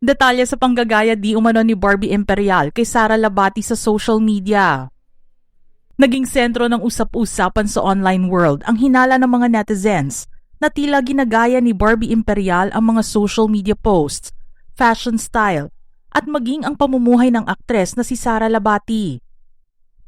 Detalye sa panggagaya di umano ni Barbie Imperial kay Sara Labati sa social media. Naging sentro ng usap-usapan sa online world ang hinala ng mga netizens na tila ginagaya ni Barbie Imperial ang mga social media posts, fashion style, at maging ang pamumuhay ng aktres na si Sara Labati.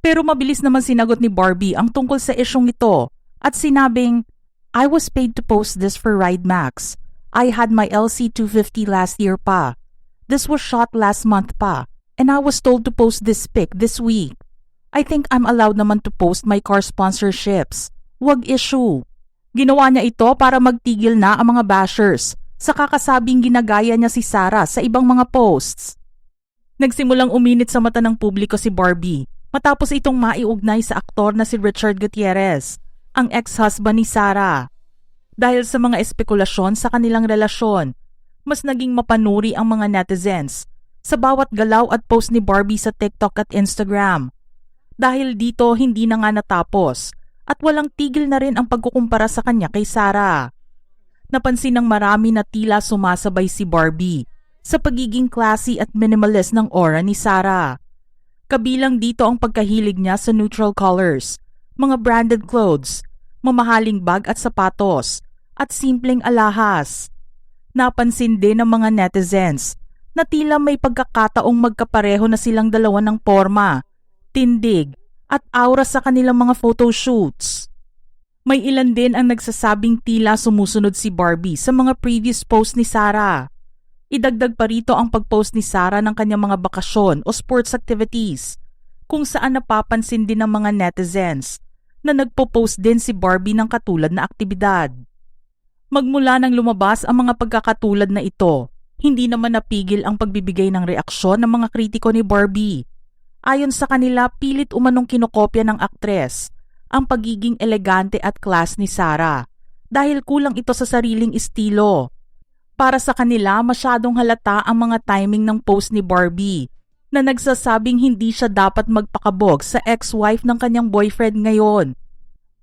Pero mabilis naman sinagot ni Barbie ang tungkol sa isyong ito at sinabing, "I was paid to post this for Ride Max. I had my LC250 last year pa. This was shot last month pa, and I was told to post this pic this week. I think I'm allowed naman to post my car sponsorships. Wag issue." Ginawa niya ito para magtigil na ang mga bashers sa kakasabing ginagaya niya si Sara sa ibang mga posts. Nagsimulang uminit sa mata ng publiko si Barbie matapos itong maiugnay sa aktor na si Richard Gutierrez, ang ex-husband ni Sara. Dahil sa mga espekulasyon sa kanilang relasyon, mas naging mapanuri ang mga netizens sa bawat galaw at post ni Barbie sa TikTok at Instagram. Dahil dito hindi na nga natapos at walang tigil na rin ang pagkukumpara sa kanya kay Sara. Napansin ng marami na tila sumasabay si Barbie sa pagiging classy at minimalist ng aura ni Sara. Kabilang dito ang pagkahilig niya sa neutral colors, mga branded clothes, mamahaling bag at sapatos, at simpleng alahas. Napansin din ng mga netizens na tila may pagkakataong magkapareho na silang dalawa ng porma, tindig, at aura sa kanilang mga photoshoots. May ilan din ang nagsasabing tila sumusunod si Barbie sa mga previous posts ni Sara. Idagdag pa rito ang pag-post ni Sara ng kanyang mga bakasyon o sports activities, kung saan napapansin din ng mga netizens na nagpo-post din si Barbie ng katulad na aktibidad. Magmula nang lumabas ang mga pagkakatulad na ito, hindi naman napigil ang pagbibigay ng reaksyon ng mga kritiko ni Barbie. Ayon sa kanila, pilit umanong kinokopya ng aktres ang pagiging elegante at class ni Sara dahil kulang ito sa sariling estilo. Para sa kanila, masyadong halata ang mga timing ng post ni Barbie na nagsasabing hindi siya dapat magpakabog sa ex-wife ng kanyang boyfriend ngayon.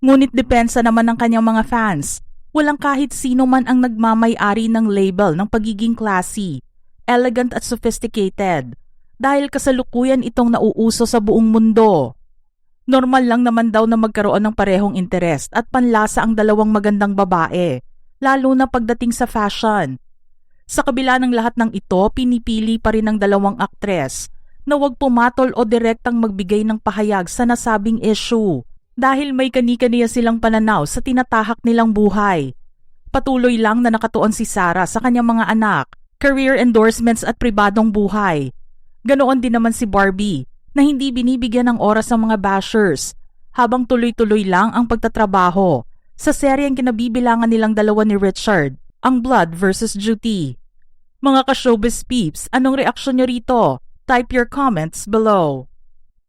Ngunit depensa naman ng kanyang mga fans. Walang kahit sino man ang nagmamay-ari ng label ng pagiging classy, elegant at sophisticated dahil kasalukuyan itong nauuso sa buong mundo. Normal lang naman daw na magkaroon ng parehong interest at panlasa ang dalawang magandang babae, lalo na pagdating sa fashion. Sa kabila ng lahat ng ito, pinipili pa rin ng dalawang aktres na huwag pumatol o direktang magbigay ng pahayag sa nasabing issue. Dahil may kani-kaniya silang pananaw sa tinatahak nilang buhay. Patuloy lang na nakatuon si Sara sa kanyang mga anak, career endorsements at pribadong buhay. Ganoon din naman si Barbie na hindi binibigyan ng oras ang mga bashers habang tuloy-tuloy lang ang pagtatrabaho sa seryeng kinabibilangan nilang dalawa ni Richard, ang Blood vs. Duty. Mga ka-showbiz peeps, anong reaksyon nyo rito? Type your comments below.